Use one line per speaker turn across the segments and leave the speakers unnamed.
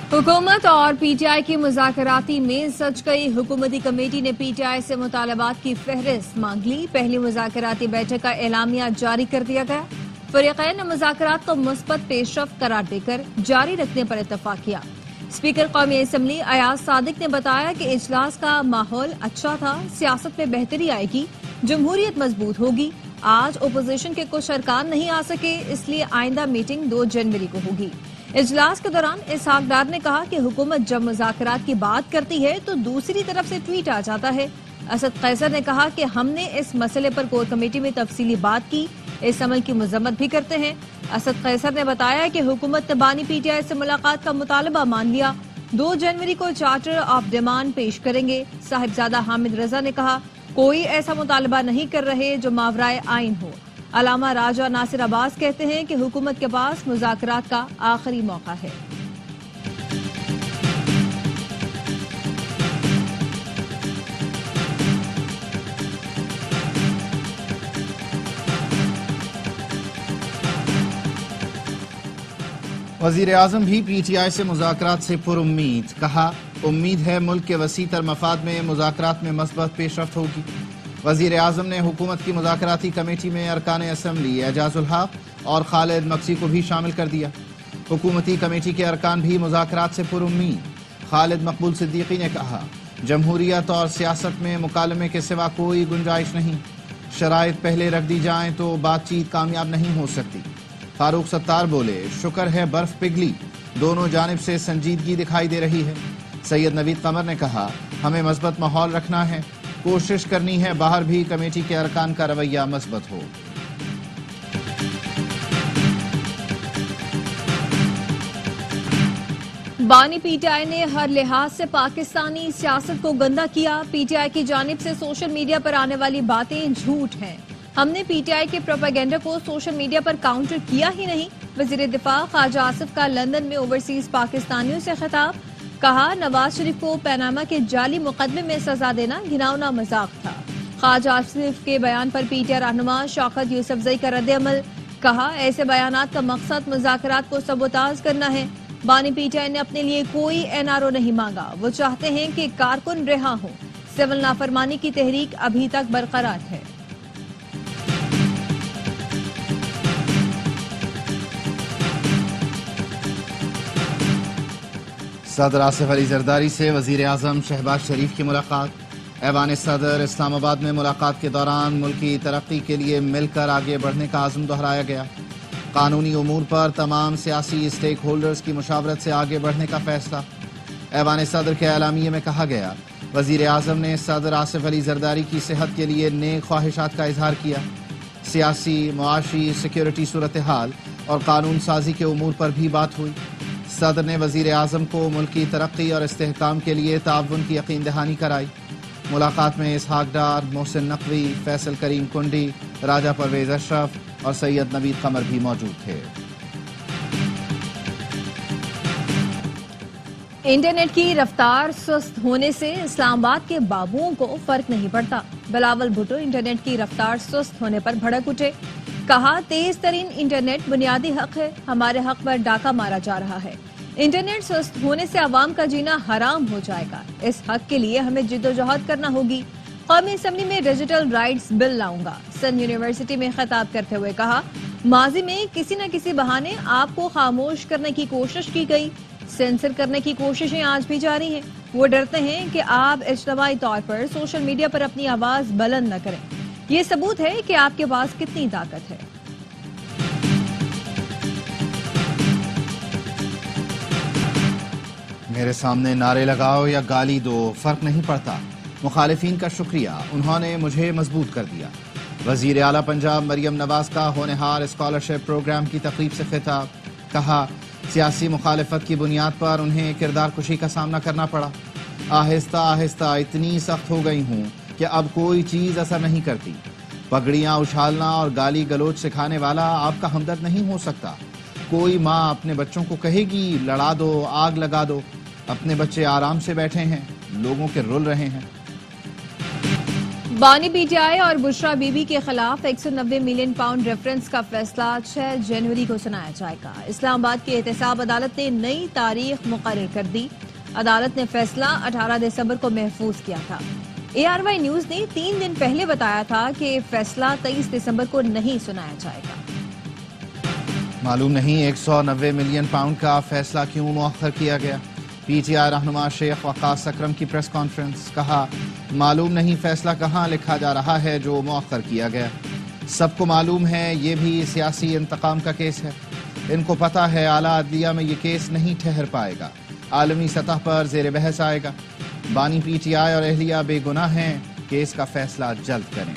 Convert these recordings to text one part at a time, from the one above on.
हुकूमत और पीटीआई की मुज़ाकराती मेज सज गई। हुकूमती कमेटी ने पीटीआई से मुतालबात की फहरिस्त मांग ली। पहली मुज़ाकराती बैठक का एलामिया जारी कर दिया गया। फरीक़ैन ने मुज़ाकरात को मुस्बत पेशरफ्त करार देकर जारी रखने पर इत्तफाक किया। स्पीकर कौमी असम्बली अयाज सादिक ने बताया कि इजलास का माहौल अच्छा था, सियासत में बेहतरी आएगी, जमहूरियत मजबूत होगी। आज अपोजिशन के कुछ अरकान नहीं आ सके, इसलिए आइंदा मीटिंग 2 जनवरी को होगी। इजलास के दौरान इसहाक डार ने कहा कि हुकूमत जब मुज़ाकरात की बात करती है तो दूसरी तरफ से ट्वीट आ जाता है। असद कैसर ने कहा कि हमने इस मसले पर कोर कमेटी में तफसीली बात की, इस अमल की मजम्मत भी करते हैं। असद कैसर ने बताया कि हुकूमत ने बानी पीटीआई से मुलाकात का मुतालबा मान लिया। 2 जनवरी को चार्टर ऑफ डिमांड पेश करेंगे। साहिबजादा हामिद रजा ने कहा कोई ऐसा मुतालबा नहीं कर रहे जो मावराए आइन हो। अलामा राजा नासिर अब्बास कहते हैं कि हुकूमत के पास मुज़ाकरात का आखिरी मौका है।
वज़ीर आज़म भी पीटीआई से मुज़ाकरात से पुरुम्मीद। कहा उम्मीद है मुल्क के वसीतर मफाद में मुज़ाकरात में मस्बत पेशरफ्त होगी। वज़ीर आज़म ने हुकूमत की मुज़ाकराती कमेटी में अरकान असम्बली एजाजुल हक और खालिद मक्सी को भी शामिल कर दिया। हुकूमती कमेटी के अरकान भी मुज़ाकरात से पुरुम्मीद। खालिद मकबूल सिद्दीकी ने कहा जमहूरियत और सियासत में मुकालमे के सिवा कोई गुंजाइश नहीं। शराइत पहले रख दी जाएं तो बातचीत कामयाब नहीं हो सकती। फारूक सत्तार बोले शुक्र है बर्फ पिघली, दोनों जानिब से संजीदगी दिखाई दे रही है। सैयद नवीद कमर ने कहा हमें मस्बत माहौल रखना है, कोशिश करनी है बाहर भी कमेटी के अरकान का रवैया मस्बत हो।
बानी पीटीआई ने हर लिहाज से पाकिस्तानी सियासत को गंदा किया। पीटीआई की जानिब से सोशल मीडिया पर आने वाली बातें झूठ हैं। हमने पीटीआई के प्रोपेगेंडा को सोशल मीडिया पर काउंटर किया ही नहीं। वजीर दिफा ख्वाजा आसिफ का लंदन में ओवरसीज पाकिस्तानियों से खिताब। कहा नवाज शरीफ को पनामा के जाली मुकदमे में सजा देना घिनौना मजाक था। ख्वाजा आसिफ के बयान पर पीटीआई रहनुमा शौकत यूसुफजई का रद्द-ए-अमल। कहा ऐसे बयानात का मकसद मुज़ाकरात को सबोताज करना है। बानी पीटीआई ने अपने लिए कोई एनआरओ नहीं मांगा, वो चाहते हैं कि कारकुन रिहा हो। सिविल नाफरमानी की तहरीक अभी तक बरकरार है।
सदर आसिफ अली जरदारी से वज़ीर आज़म शहबाज शरीफ की मुलाकात। ऐवान सदर इस्लामाबाद में मुलाकात के दौरान मुल्क की तरक्की के लिए मिलकर आगे बढ़ने का आज़म दोहराया गया। कानूनी उमूर पर तमाम सियासी स्टेक होल्डर्स की मुशावरत से आगे बढ़ने का फैसला। ऐवान सदर के एलामिये में कहा गया वज़ीर आज़म ने सदर आसिफ अली जरदारी की सेहत के लिए नेक ख्वाहिशात का इजहार किया। सियासी, मुआशी, सिक्योरिटी सूरत हाल और कानून साजी के उमूर पर भी बात हुई। सदर ने वज़ीर आज़म को मुल्क की तरक्की और इस्तेहकाम के लिए ताउन की यकीन दहानी कराई। मुलाकात में इसहाक डार, मोहसिन नकवी, फैसल करीम कुंडी, राजा परवेज अशरफ और सैयद नवीद कमर भी मौजूद थे।
इंटरनेट की रफ्तार सुस्त होने से इस्लामाबाद के बाबुओं को फर्क नहीं पड़ता। बिलावल भुट्टो इंटरनेट की रफ्तार सुस्त होने पर भड़क उठे। कहा तेज तरीन इंटरनेट बुनियादी हक है, हमारे हक पर डाका मारा जा रहा है। इंटरनेट सुस्त होने से आवाम का जीना हराम हो जाएगा। इस हक के लिए हमें जिद्दोजहद करना होगी। कौमी असम्बली में डिजिटल राइट्स बिल लाऊंगा। सन यूनिवर्सिटी में खिताब करते हुए कहा माजी में किसी न किसी बहाने आपको खामोश करने की कोशिश की गई, सेंसर करने की कोशिशें आज भी जारी हैं। वो डरते हैं कि आप इज्तमाई तौर पर सोशल मीडिया पर अपनी आवाज बुलंद न करें। ये सबूत है कि आपके पास कितनी ताकत है।
मेरे सामने नारे लगाओ या गाली दो, फर्क नहीं पड़ता। मुखालिफिन का शुक्रिया, उन्होंने मुझे मजबूत कर दिया। वजीर आला पंजाब मरियम नवाज का होनहार स्कॉलरशिप प्रोग्राम की तकरीब से खिताब। कहा सियासी मुखालिफत की बुनियाद पर उन्हें किरदार कुशी का सामना करना पड़ा। आहिस्ता आहिस्ता इतनी सख्त हो गई हूँ कि अब कोई चीज असर नहीं करती। पगड़ियाँ उछालना और गाली गलोच सिखाने वाला आपका हमदर्द नहीं हो सकता। कोई माँ अपने बच्चों को कहेगी लड़ा दो, आग लगा दो। अपने बच्चे आराम से बैठे हैं, लोगों के रुल रहे हैं।
بانی پی ٹی آئی اور بشرا بی بی کے خلاف 190 ملین پاؤنڈ ریفرنس کا فیصلہ 6 جنوری کو سنایا جائے گا۔ اسلام آباد کی احتساب عدالت نے نئی تاریخ مقرر کر دی۔ عدالت نے فیصلہ 18 دسمبر کو محفوظ کیا تھا۔ ARY نیوز نے 3 دن پہلے بتایا تھا کہ فیصلہ 23 دسمبر کو نہیں سنایا جائے گا۔
معلوم نہیں 190 ملین پاؤنڈ کا فیصلہ کیوں مؤخر کیا گیا۔ پی ٹی آئی رہنما شیخ وقاص اکرم کی پریس کانفرنس، کہا معلوم نہیں فیصلہ کہاں لکھا جا رہا ہے جو مؤخر کیا گیا۔ سب کو معلوم ہے یہ بھی سیاسی انتقام کا کیس ہے۔ ان کو پتا ہے اعلیٰ عدلیہ میں یہ کیس نہیں ٹھہر پائے گا، عالمی سطح پر زیر بحث آئے گا۔ بانی پی ٹی آئی اور اہلیہ بے گناہ ہیں، کیس کا فیصلہ جلد کریں۔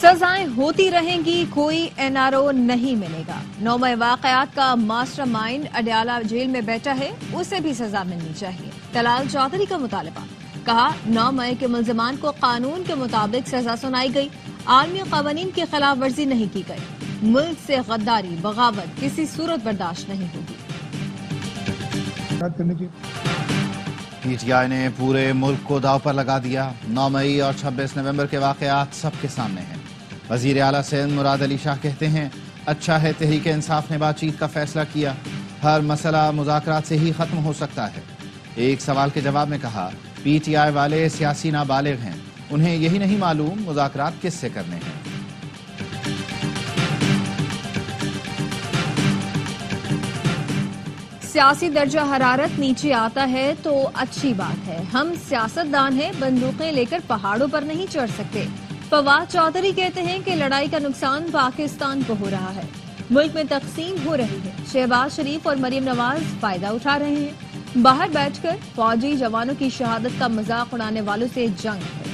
سزائیں ہوتی رہیں گی، کوئی NRO نہیں ملے گا۔ 9 مئی واقعات کا ماسٹر مائنڈ اڈیالہ جیل میں بیٹھا ہے، اسے بھی سزا ملنی چاہیے۔ طلال چودھری کا مطالبہ، کہا 9 مئی کے ملزمان کو قانون کے مطابق سزا سنائی گئی، عالمی قوانین کی خلاف ورزی نہیں کی گئی۔ ملک سے غداری بغاوت کسی صورت برداشت نہیں ہوگی۔
پی ٹی آئی نے پورے ملک کو داؤ پر لگا دیا۔ 9 مئی اور 26 نومبر کے واقعات سب کے سامنے ہیں۔ وزیر اعلیٰ سندھ مراد علی شاہ کہتے ہیں اچھا ہے تحریک انصاف نے بات چیت کا فیصلہ کیا، ہر مسئلہ مذاکرات سے ہی ختم ہو سکتا ہے۔ ایک سوال کے جواب میں کہا پی ٹی آئی والے سیاسی نابالغ ہیں، انہیں یہی نہیں معلوم مذاکرات کس سے کرنے ہیں۔
سیاسی درجہ حرارت نیچے آتا ہے تو اچھی بات ہے، ہم سیاستدان ہیں، بندوقیں لے کر پہاڑوں پر نہیں چڑھ سکتے۔ فواد چودھری کہتے ہیں کہ لڑائی کا نقصان پاکستان کو ہو رہا ہے، ملک میں تقسیم ہو رہی ہے، شہباز شریف اور مریم نواز فائدہ اٹھا رہے ہیں، باہر بیٹھ کر فوجی جوانوں کی شہادت کا مذاق اڑانے والوں سے جنگ ہے۔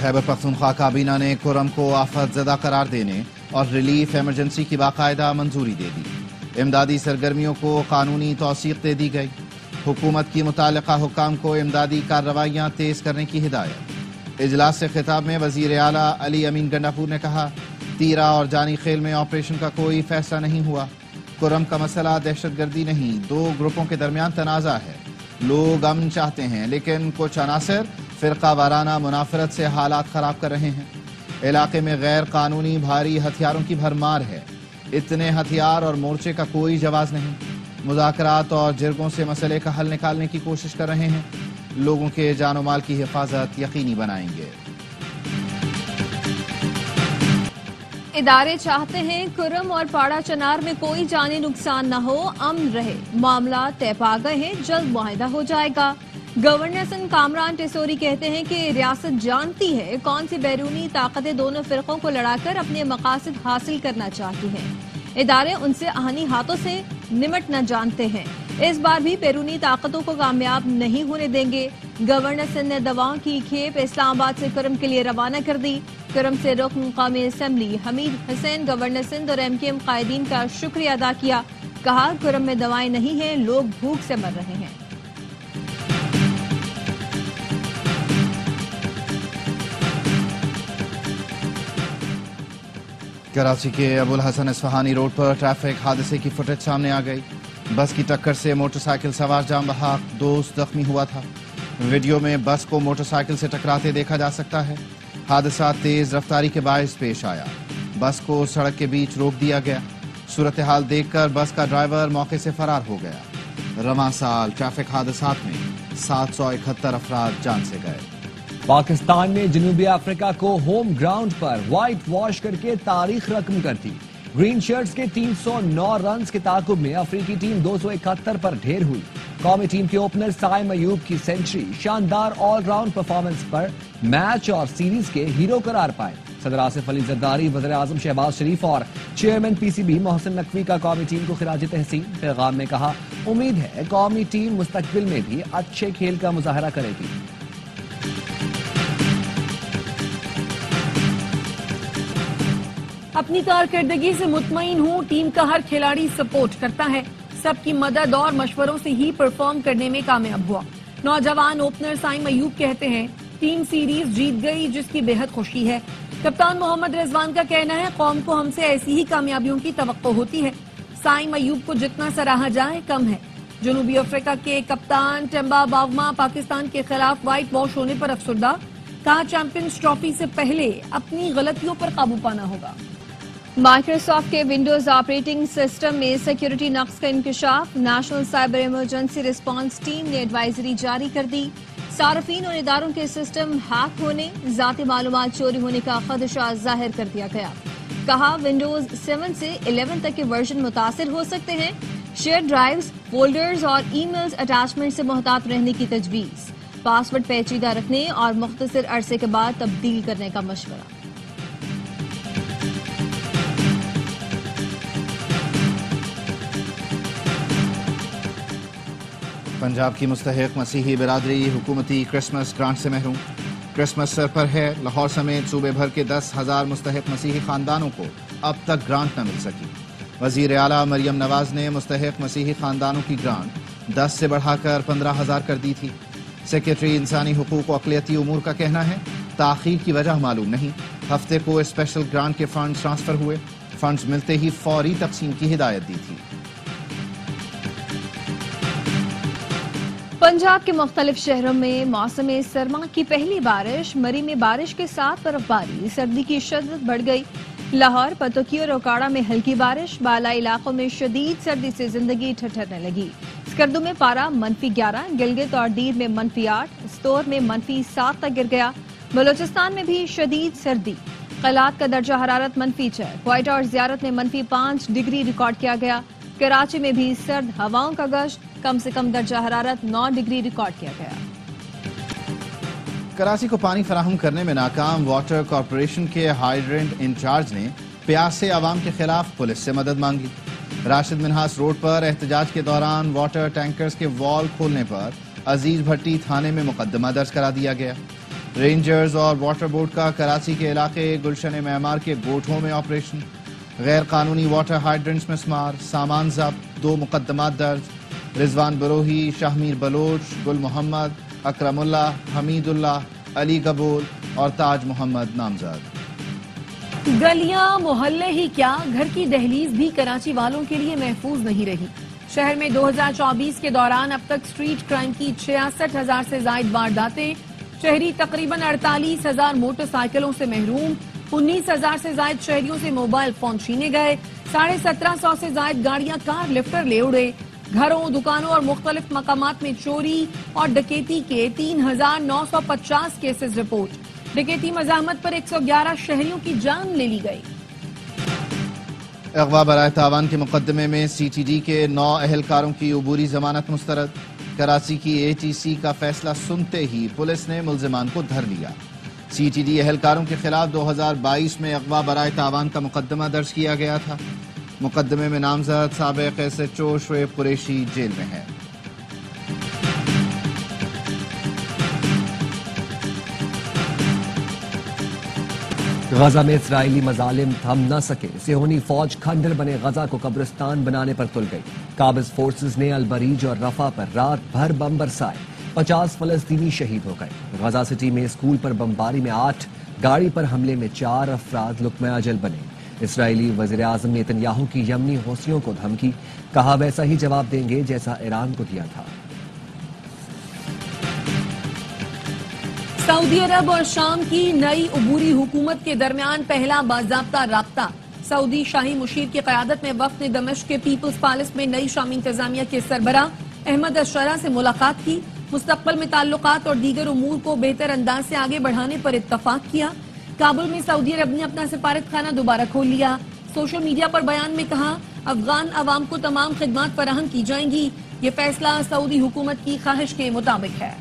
خیبر پختونخوا کابینہ نے کرم کو آفت زدہ قرار دینے اور ریلیف ایمرجنسی کی باقاعدہ منظوری دے دی۔ امدادی سرگرمیوں کو قانونی توثیق دے دی گئی۔ حکومت کی متعلقہ حکام کو امدادی کارروائیاں تیز کرنے کی ہدایت۔ اجلاس سے خطاب میں وزیر اعلیٰ علی امین گنڈاپور نے کہا تیرا اور جانی خیل میں آپریشن کا کوئی فیصلہ نہیں ہوا۔ کرم کا مسئلہ دہشت گردی نہیں، 2 گروپوں کے درمیان تنازع ہے۔ لوگ امن چاہتے ہیں لیکن کچھ عناصر فرقہ وارانہ منافرت سے حالات خراب کر رہے ہیں۔ علاقے میں غیر قانونی بھاری ہتھیاروں کی بھرمار ہے، اتنے ہتھیار اور مورچے کا کوئی جواز نہیں۔ مذاکرات اور جرگوں سے مسئلے کا حل نکالنے کی کوشش کر رہے ہیں، لوگوں کے جان و مال کی حفاظت یقینی بنائیں گے۔
ادارے چاہتے ہیں کرم اور پاڑا چنار میں کوئی جانی نقصان نہ ہو، امن رہے، معاملات طے پا گئے ہیں، جلد معاہدہ ہو جائے گا۔ گورنر سندھ کامران ٹیسوری کہتے ہیں کہ ریاست جانتی ہے کون سی بیرونی طاقتیں دونوں فرقوں کو لڑا کر اپنے مقاصد حاصل کرنا چاہتی ہیں، ادارے ان سے آہنی ہاتھوں سے نمٹنا جانتے ہیں، اس بار بھی بیرونی طاقتوں کو کامیاب نہیں ہونے دیں گے۔ گورنر سندھ نے دواؤں کی کھیپ اسلام آباد سے کرم کے لیے روانہ کر دی۔ کرم سے رکن قومی اسمبلی حمید حسین گورنر سندھ اور MKM قائدین کا شکریہ ادا کیا، کہا کرم میں دوائیں نہیں ہیں، لوگ بھوک سے مر رہے ہیں۔
کراچی کے ابو الحسن اصفہانی روڈ پر ٹریفک حادثے کی فوٹیج سامنے آ گئی۔ بس کی ٹکر سے موٹر سائیکل سوار جاں بحق دوست زخمی ہوا تھا۔ ویڈیو میں بس کو موٹر سائیکل سے ٹکراتے دیکھا جا سکتا ہے۔ حادثہ تیز رفتاری کے باعث پیش آیا، بس کو سڑک کے بیچ روک دیا گیا۔ صورتحال دیکھ کر بس کا ڈرائیور موقع سے فرار ہو گیا۔ رواں سال ٹریفک حادثات میں 771 افراد جان سے گئے۔
پاکستان نے جنوبی افریقہ کو ہوم گراؤنڈ پر وائٹ واش کر کے تاریخ رقم کر دی۔ گرین شرٹس کے 309 رنز کے تعاقب میں افریقی ٹیم 271 پر ڈھیر ہوئی۔ قومی ٹیم کے اوپنر سائم ایوب کی سینچری شاندار آل راؤنڈ پرفارمنس پر میچ اور سیریز کے ہیرو قرار پائے۔ صدر آصف علی زرداری، وزیر اعظم شہباز شریف اور چیئرمین PCB محسن نقوی کا قومی ٹیم کو خراج تحسین۔ پیغام میں کہا امید ہے قومی ٹیم مستقبل میں بھی اچھے کھیل کا مظاہرہ کرے گی۔
اپنی کارکردگی سے مطمئن ہوں، ٹیم کا ہر کھلاڑی سپورٹ کرتا ہے، سب کی مدد اور مشوروں سے ہی پرفارم کرنے میں کامیاب ہوا۔ نوجوان اوپنر سائم ایوب کہتے ہیں ٹیم سیریز جیت گئی جس کی بے حد خوشی ہے۔ کپتان محمد رضوان کا کہنا ہے قوم کو ہم سے ایسی ہی کامیابیوں کی توقع ہوتی ہے۔ साइम अयूब को जितना सराहा जाए कम है। जनूबी अफ्रीका के कप्तान टेम्बा बावमा पाकिस्तान के खिलाफ व्हाइट वॉश होने पर अफसरदा, कहा चैंपियंस ट्रॉफी से पहले अपनी गलतियों पर काबू पाना होगा।
माइक्रोसॉफ्ट के विंडोज ऑपरेटिंग सिस्टम में सिक्योरिटी नक्स का इंकशाफ, national cyber emergency response team ने एडवाइजरी जारी कर दी। सार्फिन और इदारों के सिस्टम हैक होने, जाती मालूमात चोरी होने का खदशा जाहिर कर दिया गया। कहा विंडोज 7 से 11 तक के वर्जन मुतासिर हो सकते हैं। शेयर ड्राइव्स, फोल्डर्स और ईमेल्स अटैचमेंट से मोहतात रहने की तजवीज़। पासवर्ड पेचीदा रखने और मुख्तसर अरसे के बाद तब्दील करने का मशवरा।
पंजाब की मुस्तहिक मसीही बिरादरी हुकूमती क्रिसमस ग्रांट से महरूम। क्रिसमस सर पर है, लाहौर समेत सूबे भर के 10,000 मुस्तहिक मसीही खानदानों को अब तक ग्रांट न मिल सकी। वजीर आला मरियम नवाज ने मुस्तहिक मसीही खानदानों की ग्रांट 10 से बढ़ाकर 15,000 कर दी थी। सेक्रेटरी इंसानी हुकूक और अक़लियती उमूर का कहना है ताख़ीर की वजह मालूम नहीं। हफ्ते को स्पेशल ग्रांट के फंड ट्रांसफर हुए, फंड्स मिलते ही फौरी तकसीम की हिदायत दी थी।
पंजाब के मुख्तलिफ शहरों में मौसम सरमा की पहली बारिश, मरी में बारिश के साथ बर्फबारी, सर्दी की शिद्दत बढ़ गई। लाहौर, पतोकी और ओकाड़ा में हल्की बारिश, बालाई इलाकों में शदीद सर्दी से जिंदगी ठठरने लगी। स्कर्दू में पारा -11, गिलगित और डीर में -8, स्तोर में -7 तक गिर गया। बलोचिस्तान में भी शदीद सर्दी, क़लात का दर्जा हरारत -6, क्वाइटा और ज़ियारत में -5 डिग्री रिकॉर्ड किया गया। कराची में भी सर्द हवाओं का गश्त, कम से कम दर्जा हरारत 9 डिग्री रिकॉर्ड किया गया।
कराची को पानी फराहम करने में नाकाम वाटर कॉरपोरेशन के हाइड्रेंट इंचार्ज ने प्यासे आवाम के खिलाफ पुलिस से मदद मांगी। राशिद मिन्हास रोड पर एहतजाज के दौरान वाटर टैंकर्स के वॉल खोलने पर अजीज भट्टी थाने में मुकदमा दर्ज करा दिया गया। रेंजर्स और वाटर बोर्ड का कराची के इलाके गुलशन मेमार के गोठों में ऑपरेशन। गैर कानूनी वाटर हाइड्रेंट्स में स्मार, सामान जब्त, 2 मुकदमा दर्ज। रिजवान बरोही, शाहमीर बलोच, गुल मोहम्मद, अकरमुल्ला, हमीदुल्लाह, अली कबूल और ताज मोहम्मद नामजद।
गलियां मोहल्ले ही क्या, घर की दहलीज भी कराची वालों के लिए महफूज नहीं रही। शहर में 2024 के दौरान अब तक स्ट्रीट क्राइम की 66,000 से ज्यादा वारदातें, शहरी तकरीबन 48,000 मोटरसाइकिलों से महरूम, 19,000 से ज्यादा शहरियों से मोबाइल फोन छीने गए, 1750 से ज्यादा गाड़ियां कार लिफ्टर ले उड़े। घरों, दुकानों और मुख्तलिफ मकामात में चोरी और डकैती के 3,950 केसेस रिपोर्ट। डकैती मज़ाहमत पर 111 शहरियों की जान ले ली गई।
अगवा बराए तावान के मुकदमे में CTD के 9 अहलकारों की उबूरी जमानत मुस्तरद। कराची की ATC का फैसला सुनते ही पुलिस ने मुल्जिमान को धर लिया। CTD अहलकारों के खिलाफ 2022 में अगवा बराए तावान का मुकदमा दर्ज किया गया था। मुकदमे में नामजद साबिक SHO शोएब कुरैशी जेल में है।
गजा में इसराइली मजालिम थम न सके, सिहोनी फौज खंडर बने गजा को कब्रिस्तान बनाने पर तुल गई। काबिज फोर्सेस ने अलबरीज और रफा पर रात भर बम बरसाए, 50 फलस्तीनी शहीद हो गए। गजा सिटी में स्कूल पर बमबारी में 8, गाड़ी पर हमले में 4 अफराद लुक्मे अजल बने। इसराइली वज़ीर आज़म नेतन्याहू की यमनी हौसियों को धमकी, कहा वैसा ही जवाब देंगे जैसा ईरान को दिया था।
सऊदी अरब और शाम की नई उबूरी हुकूमत के दरमियान पहला बाज़ाब्ता राब्ता। सऊदी शाही मुशीर की क़यादत में वफ़द ने दमिश्क के पीपल्स पैलेस में नई शामी इंतजामिया के सरबराह अहमद अशरा से मुलाकात की। मुस्तक़बिल में ताल्लुकात और दीगर उमूर को बेहतर अंदाज से आगे बढ़ाने पर इत्तफाक किया। काबुल में सऊदी अरब ने अपना सिफारत खाना दोबारा खोल लिया। सोशल मीडिया पर बयान में कहा, अफगान अवाम को तमाम खिदमात फराहम की जाएंगी। ये फैसला सऊदी हुकूमत की ख्वाहिश के मुताबिक है।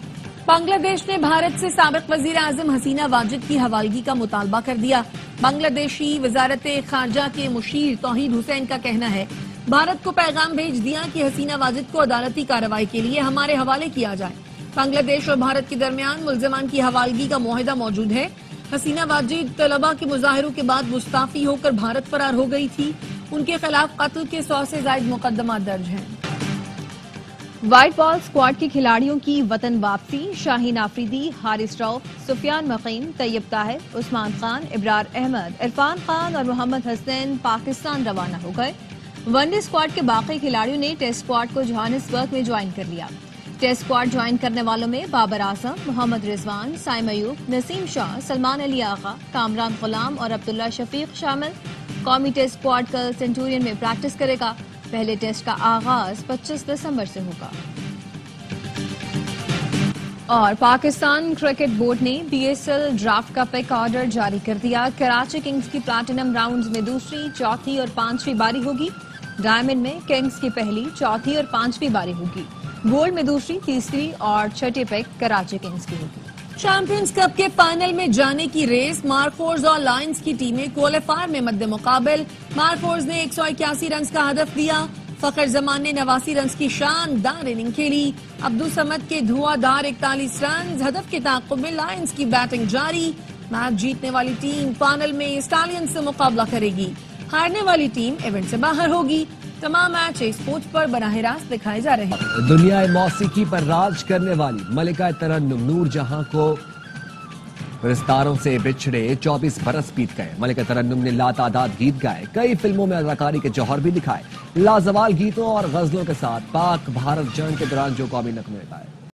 बांग्लादेश ने भारत से साबिक वजीर आजम हसीना वाजिद की हवालगी का मुतालबा कर दिया। बांग्लादेशी वजारत खारजा के मुशीर तौहीद हुसैन का कहना है, भारत को पैगाम भेज दिया कि हसीना वाजिद को अदालती कार्रवाई के लिए हमारे हवाले किया जाए। बांग्लादेश और भारत के दरमियान मुल्जिमान की हवालगी का मुआहिदा मौजूद है। हसीना वाजिद तलबा के मुजाहिरों के बाद मुस्ताफी होकर भारत फरार हो गई थी। उनके खिलाफ कत्ल के 100 से ज्यादा मुकदमा दर्ज हैं।
व्हाइट बॉल स्क्वाड के खिलाड़ियों की वतन वापसी। शाहीन आफरीदी, हारिस रऊफ, सुफियान मकीन, तैयब ताहिर, उस्मान खान, इब्रार अहमद, इरफान खान और मोहम्मद हसनैन पाकिस्तान रवाना हो गए। ون ڈے اسکواڈ کے باقی کھلاڑیوں نے ٹیسٹ اسکواڈ کو جوہانسبرگ میں جوائن کر لیا۔ ٹیسٹ اسکواڈ جوائن کرنے والوں میں بابر اعظم، محمد رضوان، سائم ایوب، نسیم شاہ، سلمان علی آغا، کامران غلام اور عبداللہ شفیق شامل۔ قومی ٹیسٹ اسکواڈ کل سینٹورین میں پریکٹس کرے گا۔ پہلے ٹیسٹ کا آغاز 25 دسمبر سے ہوگا۔ اور پاکستان کرکٹ بورڈ نے بی ایس ایل ڈرافٹ کا پک آرڈر جاری کر دیا۔ کراچی کنگز کی پلاٹینم راؤنڈز میں دوسری، چوتھی اور پانچویں باری ہوگی۔ ڈائمنڈ میں کنگز کی پہلی، چوتھی اور پانچویں باری ہوگی۔ گولڈ میں دوسری، تیسری اور چھٹی پک کراچی کنگز کی ہوگی۔
چیمپئنز کپ کے فائنل میں جانے کی ریس مارکورز اور لائنز کی ٹیمیں کوالیفائر میں مد مقابل۔ مارکورز نے 181 رنز کا ہدف دیا۔ فخر زمان نے 89 رنز کی شاندار اننگ کھیلی۔ عبدالصمد کے دھواں دھار 41 رنز۔ ہدف کے تعاقب میں لائنز کی بیٹنگ جاری۔ میچ جیتنے والی ٹیم فائنل میں اسٹالین سے مقابلہ کرے گی۔ ہارنے والی ٹیم ایونٹ سے باہر ہوگی۔ تمام میچ اسپورٹس پر براہ راست دکھائے جا رہے ہیں۔
دنیا موسیقی پر راج کرنے والی ملکہ ترنم نور جہاں کو رستاروں سے بچھڑے 24 برس بیت گئے۔ ملکہ ترنم نے لاتعداد گیت گائے، کئی فلموں میں اداکاری کے جوہر بھی دکھائے۔ لازوال گیتوں اور غزلوں کے ساتھ پاک بھارت جنگ کے دوران جو قومی نغمے گائے۔